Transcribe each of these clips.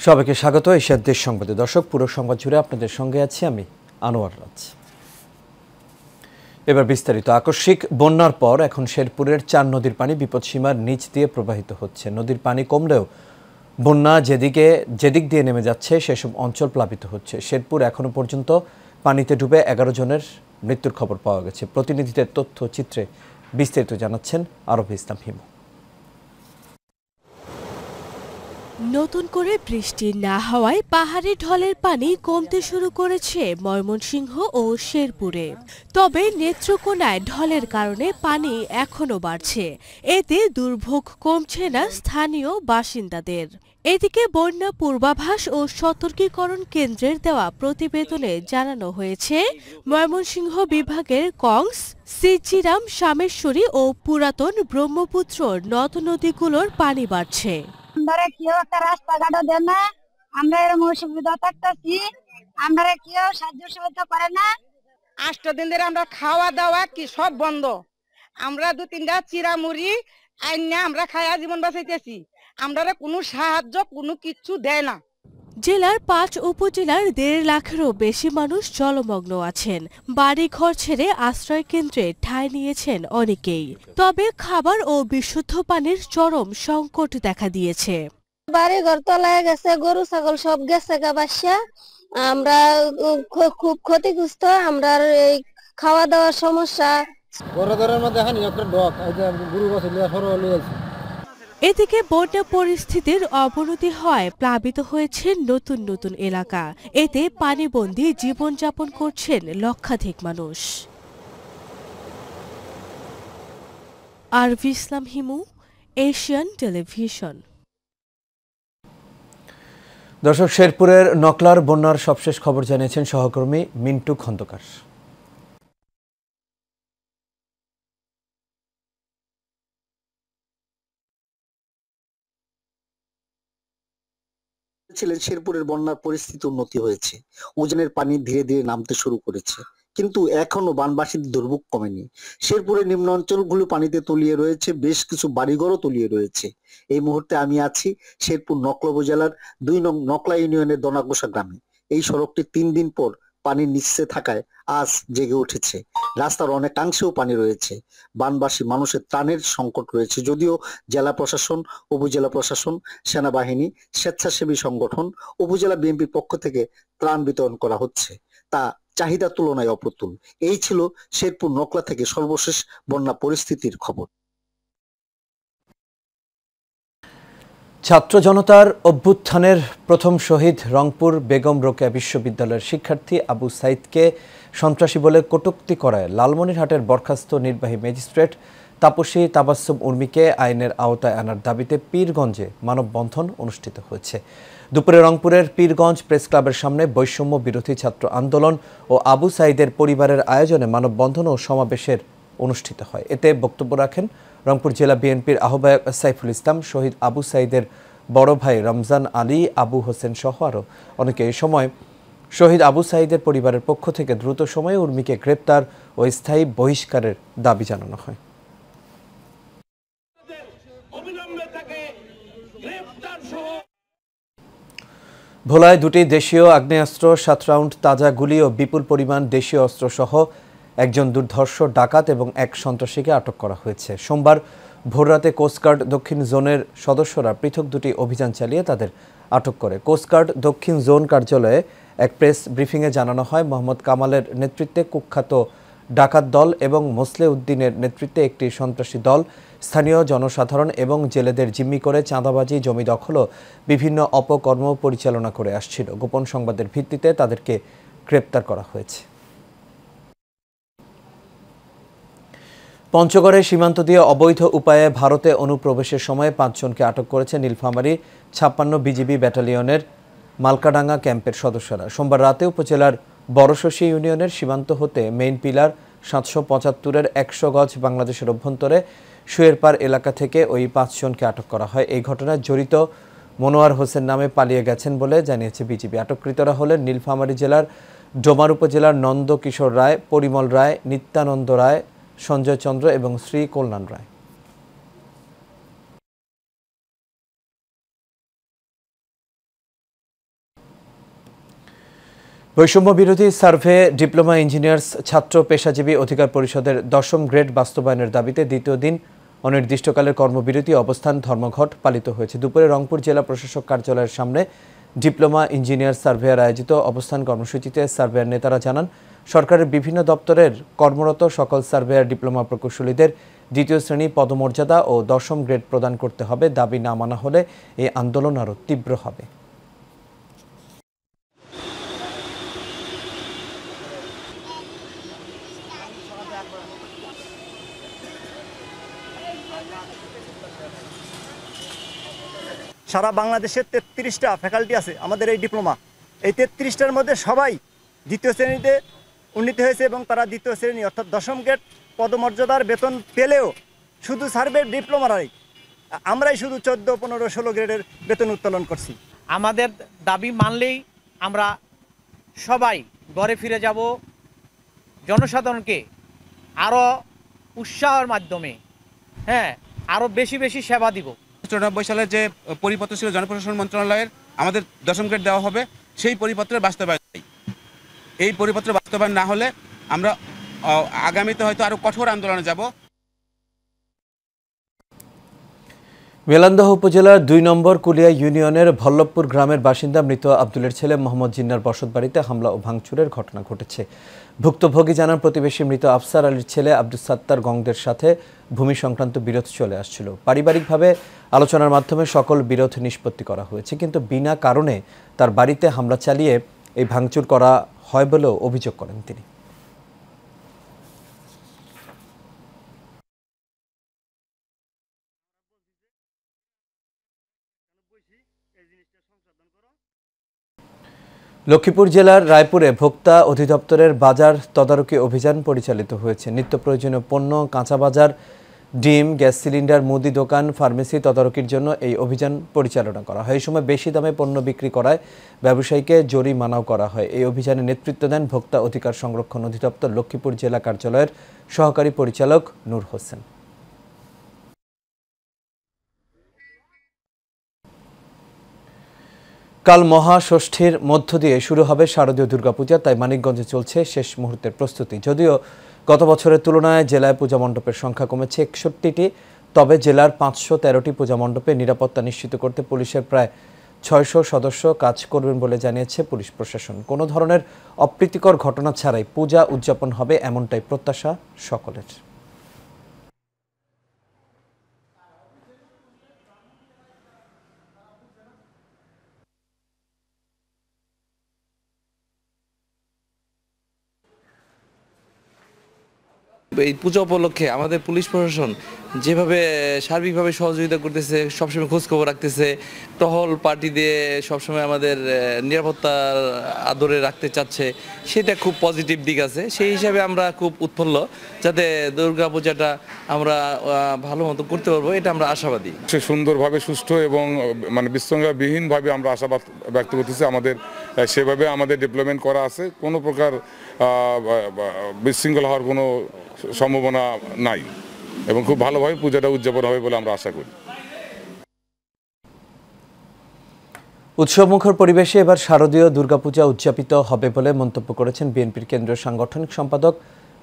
সবাইকে স্বাগত এশিয়ার দেশ সংবাদে। দর্শক, পুরো সংবাদ জুড়ে আপনাদের সঙ্গে আছি আমি আনোয়ার রাজ। এবার বিস্তারিত। আকস্মিক বন্যার পর এখন শেরপুরের 4 নদীর পানি বিপদসীমার নিচ দিয়ে প্রবাহিত হচ্ছে। নদীর পানি কমলেও বন্যা যেদিক দিয়ে নেমে যাচ্ছে সেসব অঞ্চল প্লাবিত হচ্ছে। শেরপুর এখনো পর্যন্ত পানিতে ডুবে 11 জনের মৃত্যুর খবর পাওয়া গেছে। প্রতিনিধিদের তথ্যচিত্রে বিস্তারিত জানাচ্ছেন আরব ইসলাম হিমু। নতুন করে বৃষ্টি না হওয়ায় পাহাড়ি ঢলের পানি কমতে শুরু করেছে ময়মনসিংহ ও শেরপুরে। তবে নেত্রকোনায় ঢলের কারণে পানি এখনো বাড়ছে। এতে দুর্ভোগ কমছে না স্থানীয় বাসিন্দাদের। এদিকে বন্যা পূর্বাভাস ও সতর্কীকরণ কেন্দ্রের দেওয়া প্রতিবেদনে জানানো হয়েছে, ময়মনসিংহ বিভাগের কংস, সিচিরাম, শামেশ্বরী ও পুরাতন ব্রহ্মপুত্র নদ নদীগুলোর পানি বাড়ছে। আমরা কেউ একটা রাস্তাঘাটও দেন না, আমরা এরকম অসুবিধা থাকতেছি, আমরা কেউ সাহায্য সহায়তা করে না। 8 দিন ধরে আমরা খাওয়া দাওয়া কি সব বন্ধ। আমরা 2-3টা চিরামুড়ি আইনা আমরা খায়া জীবন বাঁচাইতেছি। আমরা কোনো সাহায্য কোনো কিছু দেয় না। জেলার 5 উপজেলার 1.5 লাখেরও বেশি মানুষ জলমগ্ন আছেন। বাড়ি ঘর ছেড়ে আশ্রয় কেন্দ্রে ঠাঁই নিয়েছেন অনেকেই। তবে খাবার ও বিশুদ্ধ পানির চরম সংকট দেখা দিয়েছে। বাড়ি ঘর তলায় গেছে, গরু ছাগল সব গেছে গা বাসা। আমরা খুব ক্ষতিগ্রস্ত। আমরা এই খাওয়া দাওয়ার সমস্যা। এদিকে বন্যা পরিস্থিতির অবনতি হয় প্লাবিত হয়েছে নতুন নতুন এলাকা। এতে পানিবন্দী জীবনযাপন করছেন লক্ষাধিক মানুষ। আরব ইসলাম হিমু, এশিয়ান টেলিভিশন। দর্শক, শেরপুরের নকলার বন্যার সবশেষ খবর জানিয়েছেন সহকর্মী মিন্টু খন্দকার। শেরপুরের বন্যার পরিস্থিতি উন্নতি হয়েছে, উজানের পানি ধীরে ধীরে নামতে শুরু করেছে, কিন্তু এখনো বানবাসীর দুর্ভোগ কমেনি। শেরপুরের নিম্ন অঞ্চলগুলো পানিতে তলিয়ে রয়েছে, বেশ কিছু বাড়িঘরও তলিয়ে রয়েছে। এই মুহূর্তে আমি আছি শেরপুর নকলা উপজেলার 2 নং নকলা ইউনিয়নের দনাগোসা গ্রামে। এই সড়কটি 3 দিন পর পানির নিচে থাকায় আজ জেগে উঠেছে। রাস্তার অনেকাংশেও পানি রয়েছে। বানবাসী মানুষের ত্রাণের সংকট রয়েছে, যদিও জেলা প্রশাসন, উপজেলা প্রশাসন, সেনাবাহিনী, স্বেচ্ছাসেবী সংগঠন, উপজেলা বিএনপির পক্ষ থেকে ত্রাণ বিতরণ করা হচ্ছে। তা চাহিদার তুলনায় অপ্রতুল। এই ছিল শেরপুর নকলা থেকে সর্বশেষ বন্যা পরিস্থিতির খবর। ছাত্র জনতার অভ্যুত্থানের প্রথম শহীদ রংপুর বেগম রোকেয়া বিশ্ববিদ্যালয়ের শিক্ষার্থী আবু সাইদকে সন্ত্রাসী বলে কটূক্তি করায় লালমনিরহাটের বরখাস্ত নির্বাহী ম্যাজিস্ট্রেট তাপসী তাবাসসুম উর্মিকে আইনের আওতায় আনার দাবিতে পীরগঞ্জে মানববন্ধন অনুষ্ঠিত হয়েছে। দুপুরে রংপুরের পীরগঞ্জ প্রেস ক্লাবের সামনে বৈষম্য বিরোধী ছাত্র আন্দোলন ও আবু সাইদের পরিবারের আয়োজনে মানববন্ধন ও সমাবেশের অনুষ্ঠিত হয়। এতে বক্তব্য রাখেন রংপুর জেলা বিএনপির আহ্বায়ক সাইফুল ইসলাম, শহীদ আবু সাইদের বড় ভাই রমজান আলী, আবু হোসেন সহ আরও অনেকে। এই সময় শহীদ আবু সাইদের পরিবারের পক্ষ থেকে দ্রুত সময়ে উর্মিকে গ্রেপ্তার ও স্থায়ী বহিষ্কারের দাবি জানানো হয়। ভোলায় 2টি দেশীয় আগ্নেয়াস্ত্র, 7 রাউন্ড তাজা গুলি ও বিপুল পরিমাণ দেশীয় অস্ত্রসহ একজন দুর্ধর্ষ ডাকাত এবং এক সন্ত্রাসীকে আটক করা হয়েছে। সোমবার ভোররাতে কোস্টগার্ড দক্ষিণ জোনের সদস্যরা পৃথক 2টি অভিযান চালিয়ে তাদের আটক করে। কোস্টগার্ড দক্ষিণ জোন কার্যালয়ে এক প্রেস ব্রিফিংয়ে জানানো হয়, মোহাম্মদ কামালের নেতৃত্বে কুখ্যাত ডাকাত দল এবং মোসলে উদ্দিনের নেতৃত্বে একটি সন্ত্রাসী দল স্থানীয় জনসাধারণ এবং জেলেদের জিম্মি করে চাঁদাবাজি, জমি দখল ও বিভিন্ন অপকর্ম পরিচালনা করে আসছিল। গোপন সংবাদের ভিত্তিতে তাদেরকে গ্রেপ্তার করা হয়েছে। পঞ্চগড়ে সীমান্ত দিয়ে অবৈধ উপায়ে ভারতে অনুপ্রবেশের সময় 5 জনকে আটক করেছে নীলফামারী 56 বিজিবি ব্যাটালিয়নের মালকাডাঙ্গা ক্যাম্পের সদস্যরা। সোমবার রাতে উপজেলার বড়শশী ইউনিয়নের সীমান্ত হতে মেইন পিলার 775-এর 100 গজ বাংলাদেশের অভ্যন্তরে শুয়েরপাড় এলাকা থেকে ওই 5 জনকে আটক করা হয়। এই ঘটনায় জড়িত মনোয়ার হোসেন নামে পালিয়ে গেছেন বলে জানিয়েছে বিজিবি। আটককৃতরা হলেন নীলফামারী জেলার ডোমার উপজেলার নন্দ কিশোর রায়, পরিমল রায়, নিত্যানন্দ রায়, সঞ্জয় চন্দ্র এবং শ্রী কল্যাণ রায়। বৈষম্য বিরোধী সার্ভে ডিপ্লোমা ইঞ্জিনিয়ার্স ছাত্র পেশাজীবী অধিকার পরিষদের 10ম গ্রেড বাস্তবায়নের দাবিতে দ্বিতীয় দিন অনির্দিষ্টকালের কর্মবিরতি অবস্থান ধর্মঘট পালিত হয়েছে। দুপুরে রংপুর জেলা প্রশাসক কার্যালয়ের সামনে ডিপ্লোমা ইঞ্জিনিয়ার সার্ভেয়ার আয়োজিত অবস্থান কর্মসূচিতে সার্ভেয়ার নেতারা জানান, সরকারের বিভিন্ন দপ্তরের কর্মরত সকল সার্ভেয়ার ডিপ্লোমা প্রকৌশলীদের দ্বিতীয় শ্রেণী পদমর্যাদা ও 10ম গ্রেড প্রদান করতে হবে। দাবি না মানা হলে এই আন্দোলন আরও তীব্র হবে। সারা বাংলাদেশের 33টা ফ্যাকাল্টি আছে আমাদের এই ডিপ্লোমা। এই 33টার মধ্যে সবাই দ্বিতীয় শ্রেণীতে উন্নীত হয়েছে এবং তারা দ্বিতীয় শ্রেণী অর্থাৎ 10ম গ্রেড পদমর্যাদার বেতন পেলেও শুধু সার্ভে ডিপ্লোমারাই আমরাই শুধু 14, 15, 16 গ্রেডের বেতন উত্তোলন করছি। আমাদের দাবি মানলেই আমরা সবাই ঘরে ফিরে যাব। জনসাধারণকে আরও উৎসাহের মাধ্যমে আরও বেশি বেশি সেবা দিব। 94 সালে যে পরিপত্র ছিল জনপ্রশাসন মন্ত্রণালয়ের আমাদের 10ম গ্রেড দেওয়া হবে, সেই পরিপত্রের বাস্তবায়ন নেই। এই পরিপত্র বাস্তবায়ন না হলে আমরা আগামীতে হয়তো আরো কঠোর আন্দোলনে যাব। মেলান্দহ উপজেলার 2 নম্বর কুলিয়া ইউনিয়নের ভল্লভপুর গ্রামের বাসিন্দা মৃত আব্দুলের ছেলে মোহাম্মদ জিন্নার বসতবাড়িতে হামলা ও ভাঙচুরের ঘটনা ঘটেছে। ভুক্তভোগী জানান, প্রতিবেশী মৃত আফসার আলীর ছেলে আব্দুল সাত্তার গংদের সাথে ভূমি সংক্রান্ত বিরোধ চলে আসছিল। পারিবারিকভাবে আলোচনার মাধ্যমে সকল বিরোধ নিষ্পত্তি করা হয়েছে, কিন্তু বিনা কারণে তার বাড়িতে হামলা চালিয়ে এই ভাঙচুর করা হয় বলেও অভিযোগ করেন তিনি। লক্ষ্মীপুর জেলার রায়পুরে ভোক্তা অধিদপ্তরের বাজার তদারকি অভিযান পরিচালিত হয়েছে। নিত্য প্রয়োজনীয় পণ্য, কাঁচা বাজার, ডিম, গ্যাস সিলিন্ডার, মুদি দোকান, ফার্মেসি তদারকির জন্য এই অভিযান পরিচালনা করা হয়। এই সময় বেশি দামে পণ্য বিক্রি করায় ব্যবসায়ীকে জরিমানাও করা হয়। এই অভিযানে নেতৃত্ব দেন ভোক্তা অধিকার সংরক্ষণ অধিদপ্তর লক্ষ্মীপুর জেলা কার্যালয়ের সহকারী পরিচালক নূর হোসেন। কাল মহাষষ্ঠীর মধ্য দিয়ে শুরু হবে শারদীয় দুর্গাপূজা, তাই মানিকগঞ্জে চলছে শেষ মুহূর্তের প্রস্তুতি। যদিও গত বছরের তুলনায় জেলায় পূজা মণ্ডপের সংখ্যা কমেছে 61টি, তবে জেলার 513টি পূজা মণ্ডপে নিরাপত্তা নিশ্চিত করতে পুলিশের প্রায় 600 সদস্য কাজ করবেন বলে জানিয়েছে পুলিশ প্রশাসন। কোনো ধরনের অপ্রীতিকর ঘটনা ছাড়াই পূজা উদযাপন হবে, এমনটাই প্রত্যাশা সকলের। এই পূজা উপলক্ষে আমাদের পুলিশ প্রশাসন যেভাবে সার্বিকভাবে সহযোগিতা করতেছে, সবসময় খোঁজখবর রাখতেছে, টহল পার্টি দিয়ে সবসময় আমাদের নিরাপত্তার আদরে রাখতে চাচ্ছে, সেটা খুব পজিটিভ দিক আছে। সেই হিসাবে আমরা খুব উৎফুল্ল যাতে দুর্গা পূজাটা আমরা ভালো মতো করতে পারবো, এটা আমরা আশাবাদী। সুন্দরভাবে, সুষ্ঠু এবং বিশৃঙ্খলাবিহীনভাবে আমরা আশাবাদ ব্যক্ত করতেছি। আমাদের সেভাবে আমাদের ডেভেলপমেন্ট করা আছে, কোনো প্রকার বিশৃঙ্খলা হওয়ার কোনো সম্ভাবনা নাই এবং খুব ভালোভাবে পূজাটা উদযাপন হবে বলে আমরা আশা করি। উৎসবমুখর পরিবেশে এবার শারদীয় দুর্গাপূজা উদযাপিত হবে বলে মন্তব্য করেছেন বিএনপির কেন্দ্রীয় সাংগঠনিক সম্পাদক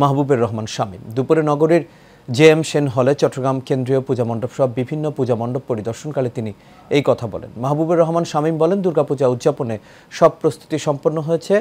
মাহবুবুর রহমান শামীম। দুপুরে নগরীর জেএম সেন হলে চট্টগ্রাম কেন্দ্রীয় পূজা মণ্ডপ সহ বিভিন্ন পূজা মণ্ডপ পরিদর্শনকালে তিনি এই কথা বলেন। মাহবুবুর রহমান শামীম বলেন, দুর্গাপূজা উদযাপনে সব প্রস্তুতি সম্পন্ন হয়েছে।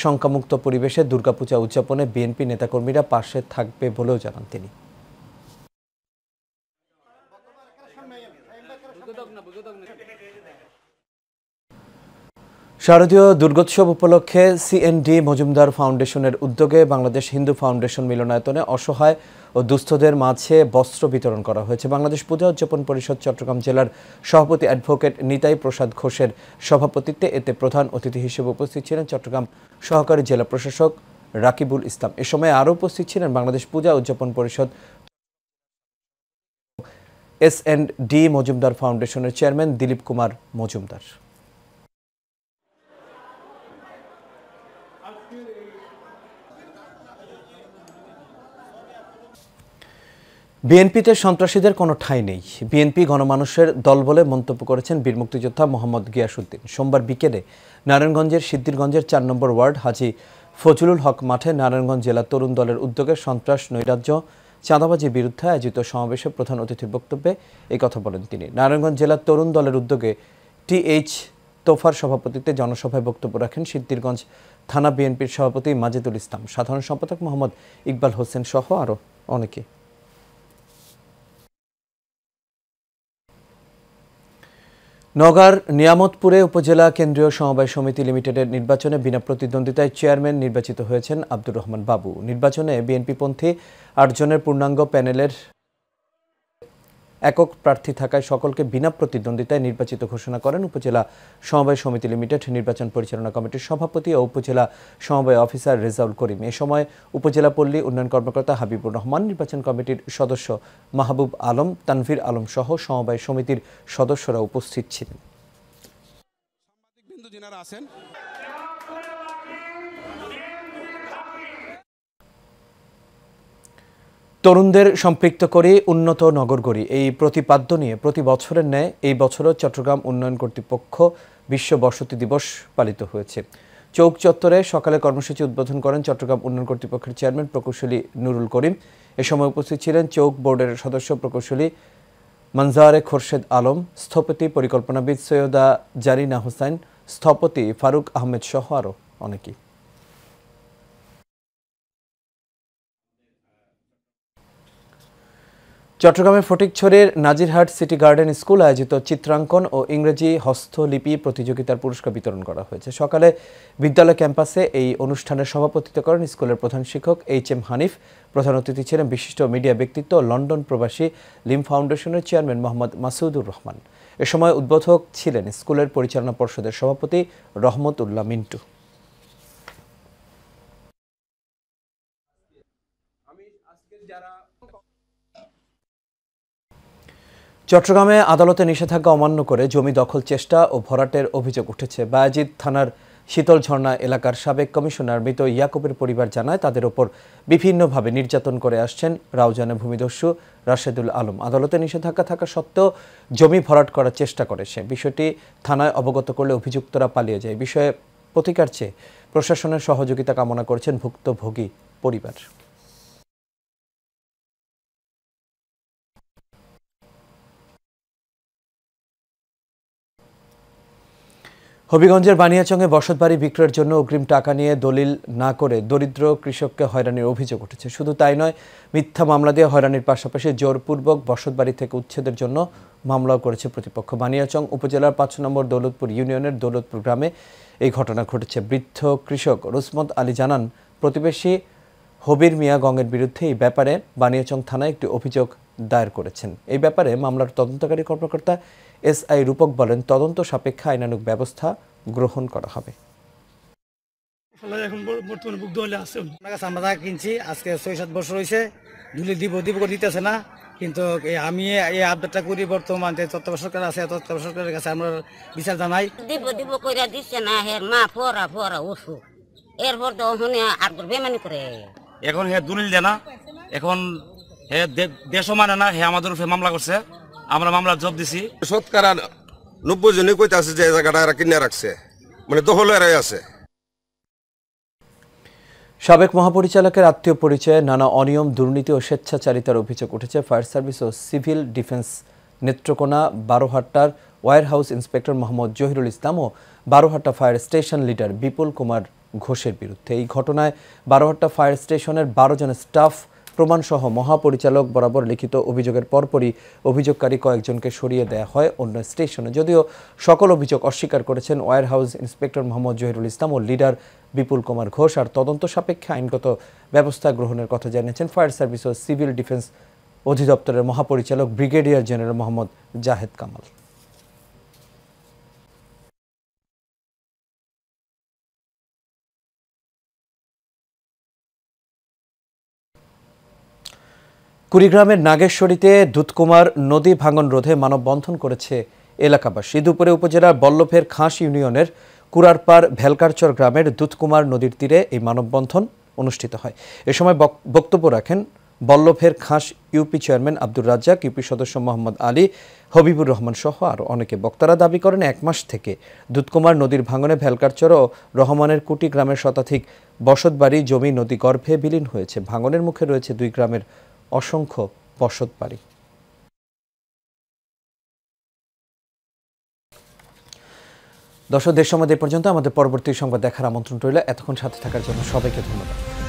শঙ্কামুক্ত পরিবেশে দুর্গাপূজা উদযাপনে বিএনপি নেতাকর্মীরা পাশে থাকবে বলেও জানান তিনি। শারদীয় দুর্গোৎসব উপলক্ষে সিএনডি মজুমদার ফাউন্ডেশনের উদ্যোগে বাংলাদেশ হিন্দু ফাউন্ডেশন মিলনায়তনে অসহায় ও দুস্থদের মাঝে বস্ত্র বিতরণ করা হয়েছে। বাংলাদেশ পূজা উদযাপন পরিষদ চট্টগ্রাম জেলার সভাপতি অ্যাডভোকেট নিতাই প্রসাদ ঘোষের সভাপতিত্বে এতে প্রধান অতিথি হিসেবে উপস্থিত ছিলেন চট্টগ্রাম সহকারী জেলা প্রশাসক রাকিবুল ইসলাম। এ সময় আরও উপস্থিত ছিলেন বাংলাদেশ পূজা উদযাপন পরিষদ এসএনডি মজুমদার ফাউন্ডেশনের চেয়ারম্যান দিলীপ কুমার মজুমদার। বিএনপিতে সন্ত্রাসীদের কোনো ঠাঁই নেই, বিএনপি গণমানুষের দল বলে মন্তব্য করেছেন বীর মুক্তিযোদ্ধা মোহাম্মদ গিয়াসউদ্দিন। সোমবার বিকেলে নারায়ণগঞ্জের সিদ্ধিরগঞ্জের ৪ নম্বর ওয়ার্ড হাজী ফজলুল হক মাঠে নারায়ণগঞ্জ জেলা তরুণ দলের উদ্যোগে সন্ত্রাস, নৈরাজ্য, চাঁদাবাজির বিরুদ্ধে আয়োজিত সমাবেশে প্রধান অতিথির বক্তব্যে এই কথা বলেন তিনি। নারায়ণগঞ্জ জেলা তরুণ দলের উদ্যোগে টি.এইচ. তোফার সভাপতিত্বে জনসভায় বক্তব্য রাখেন সিদ্ধিরগঞ্জ থানা বিএনপির সভাপতি মাজেদুল ইসলাম, সাধারণ সম্পাদক মোহাম্মদ ইকবাল হোসেন সহ আরও অনেকে। নওগাঁর নিয়ামতপুরে উপজেলা কেন্দ্রীয় সমবায় সমিতি লিমিটেডের নির্বাচনে বিনা প্রতিদ্বন্দ্বিতায় চেয়ারম্যান নির্বাচিত হয়েছেন আব্দুর রহমান বাবু। নির্বাচনে বিএনপিপন্থী ৮ জনের পূর্ণাঙ্গ প্যানেলের একক প্রার্থী থাকায় সকলকে বিনা প্রতিদ্বন্দ্বিতায় নির্বাচিত ঘোষণা করেন উপজেলা সমবায় সমিতি লিমিটেড নির্বাচন পরিচালনা কমিটির সভাপতি ও উপজেলা সমবায় অফিসার রেজাউল করিম। এ সময় উপজেলা পল্লী উন্নয়ন কর্মকর্তা হাবিবুর রহমান, নির্বাচন কমিটির সদস্য মাহবুব আলম, তানভীর আলম সহ সমবায় সমিতির সদস্যরা উপস্থিত ছিলেন। তরুণদের সম্পৃক্ত করে উন্নত নগর গড়ি, এই প্রতিপাদ্য নিয়ে প্রতি বছরের ন্যায় এই বছরও চট্টগ্রাম উন্নয়ন কর্তৃপক্ষ বিশ্ব বসতি দিবস পালিত হয়েছে। চৌক চত্বরে সকালে কর্মসূচি উদ্বোধন করেন চট্টগ্রাম উন্নয়ন কর্তৃপক্ষের চেয়ারম্যান প্রকৌশলী নুরুল করিম। এ সময় উপস্থিত ছিলেন চৌক বোর্ডের সদস্য প্রকৌশলী মনজারে খোরশেদ আলম, স্থপতি পরিকল্পনাবিদ সৈয়দা জারিনা হোসেন, স্থপতি ফারুক আহমেদ সহ আরও অনেকেই। চট্টগ্রামের ফটিকছড়ির নাজিরহাট সিটি গার্ডেন স্কুল আয়োজিত চিত্রাঙ্কন ও ইংরেজি হস্তলিপি প্রতিযোগিতার পুরস্কার বিতরণ করা হয়েছে। সকালে বিদ্যালয় ক্যাম্পাসে এই অনুষ্ঠানের সভাপতিত্ব করেন স্কুলের প্রধান শিক্ষক এইচ.এম. হানিফ। প্রধান অতিথি ছিলেন বিশিষ্ট মিডিয়া ব্যক্তিত্ব লন্ডন প্রবাসী লিম ফাউন্ডেশনের চেয়ারম্যান মোহাম্মদ মাসুদুর রহমান। এ সময় উদ্বোধক ছিলেন স্কুলের পরিচালনা পর্ষদের সভাপতি রহমত উল্লাহ মিন্টু। চট্টগ্রামে আদালতে নিষেধাজ্ঞা অমান্য করে জমি দখল চেষ্টা ও ভরাটের অভিযোগ উঠেছে। বায়াজিদ থানার শীতল ঝর্ণা এলাকার সাবেক কমিশনার মৃত ইয়াকুবের পরিবার জানায় তাদের ওপর বিভিন্নভাবে নির্যাতন করে আসছেন রাউজানে ভূমিদস্যু রাশেদুল আলম। আদালতে নিষেধাজ্ঞা থাকা সত্ত্বেও জমি ভরাট করার চেষ্টা করে সে। বিষয়টি থানায় অবগত করলে অভিযুক্তরা পালিয়ে যায়। বিষয়ে প্রতিকার চেয়ে প্রশাসনের সহযোগিতা কামনা করেছেন ভুক্তভোগী পরিবার। হবিগঞ্জের বানিয়াচংয়ে বসতবাড়ি বিক্রয়ের জন্য অগ্রিম টাকা নিয়ে দলিল না করে দরিদ্র কৃষককে হয়রানির অভিযোগ উঠেছে। শুধু তাই নয়, মিথ্যা মামলা দিয়ে হয়রানির পাশাপাশি জোরপূর্বক বসতবাড়ি থেকে উচ্ছেদের জন্য মামলাও করেছে প্রতিপক্ষ। বানিয়াচং উপজেলার ৫ নম্বর দৌলতপুর ইউনিয়নের দৌলতপুর গ্রামে এই ঘটনা ঘটেছে। বৃদ্ধ কৃষক রুসমত আলী জানান, প্রতিবেশী হবির মিয়া গঙ্গের বিরুদ্ধে এই ব্যাপারে বানিয়াচং থানায় একটি অভিযোগ দায়ের করেছেন। এই ব্যাপারে মামলার তদন্তকারী কর্মকর্তা এস.আই. রূপক বলেন, তদন্ত সাপেক্ষে আইনানুগ ব্যবস্থা গ্রহণ করা হবে। এখন বর্তমানে বুক দলে আছে আমরা কিনছি আজকে ৬-৭ বছর হয়েছে, দিব দিতেছে না। কিন্তু আমি এই আপডেটটা করি বর্তমান তত্ত্ব সরকার আছে, তত্ত্ব সরকারের কাছে আমরা বিচার জানাই। দিব কইরা দিচ্ছে না, হের মা ফোরা ওষু এরপর তো আর বেমানি করে এখন হে দলিল দেয় না, এখন হে দেশও মানে না, হে আমাদের উপরে মামলা করছে, আমরা মামলার জব দিছি। শতকরা ৯০ জনই কইতে আছে যে জায়গাটা এরা কিনে রাখছে, মানে দখল এরাই আছে। সাবেক মহাপরিচালকের আত্মীয় পরিচয়ে নানা অনিয়ম, দুর্নীতি ও স্বেচ্ছাচারিতার অভিযোগ উঠেছে ফায়ার সার্ভিস ও সিভিল ডিফেন্স নেত্রকোনা বারোহাট্টার warehouse inspector Mohammad Zahirul Islam ও Barhatta fire station leader Bipul Kumar ঘোষের বিরুদ্ধে। এই ঘটনায় বারোহাট্টা ফায়ার স্টেশনের ১২ জন স্টাফ প্রমাণসহ মহাপরিচালক বরাবর লিখিত অভিযোগের পরপরই অভিযোগকারী কয়েকজনকে সরিয়ে দেওয়া হয় অন্য স্টেশনে। যদিও সকল অভিযোগ অস্বীকার করেছেন warehouse inspector Mohammad Zahirul Islam ও লিডার বিপুল কুমার ঘোষ, আর তদন্ত সাপেক্ষে আইনগত ব্যবস্থা গ্রহণের কথা জানিয়েছেন ফায়ার সার্ভিস ও সিভিল ডিফেন্স অধিদপ্তরের মহাপরিচালক ব্রিগেডিয়ার জেনারেল মোহাম্মদ জাহেদ কামাল। কুড়িগ্রামের নাগেশ্বরীতে দুধকুমার নদী ভাঙন রোধে মানববন্ধন করেছে এলাকাবাসী। দুপুরে উপজেলার বল্লভের খাস ইউনিয়নের কুড়ারপাড় ভেলকারচর গ্রামের দুধকুমার নদীর তীরে এই মানববন্ধন অনুষ্ঠিত হয়। এ সময় বক্তব্য রাখেন বল্লভের খাস UP chairman Abdur Razzak, UP সদস্য মোহাম্মদ আলী, হবিবুর রহমান সহ আরও অনেকে। বক্তারা দাবি করেন 1 মাস থেকে দুধকুমার নদীর ভাঙনে ভেলকারচর ও রহমানের কুটি গ্রামের শতাধিক বসতবাড়ি, জমি নদী গর্ভে বিলীন হয়েছে। ভাঙনের মুখে রয়েছে 2 গ্রামের অসংখ্য বসতবাড়ি। দর্শক, দেশ সংবাদ এ পর্যন্ত। আমাদের পরবর্তী সংবাদ দেখার আমন্ত্রণ রইল। এতক্ষণ সাথে থাকার জন্য সবাইকে ধন্যবাদ।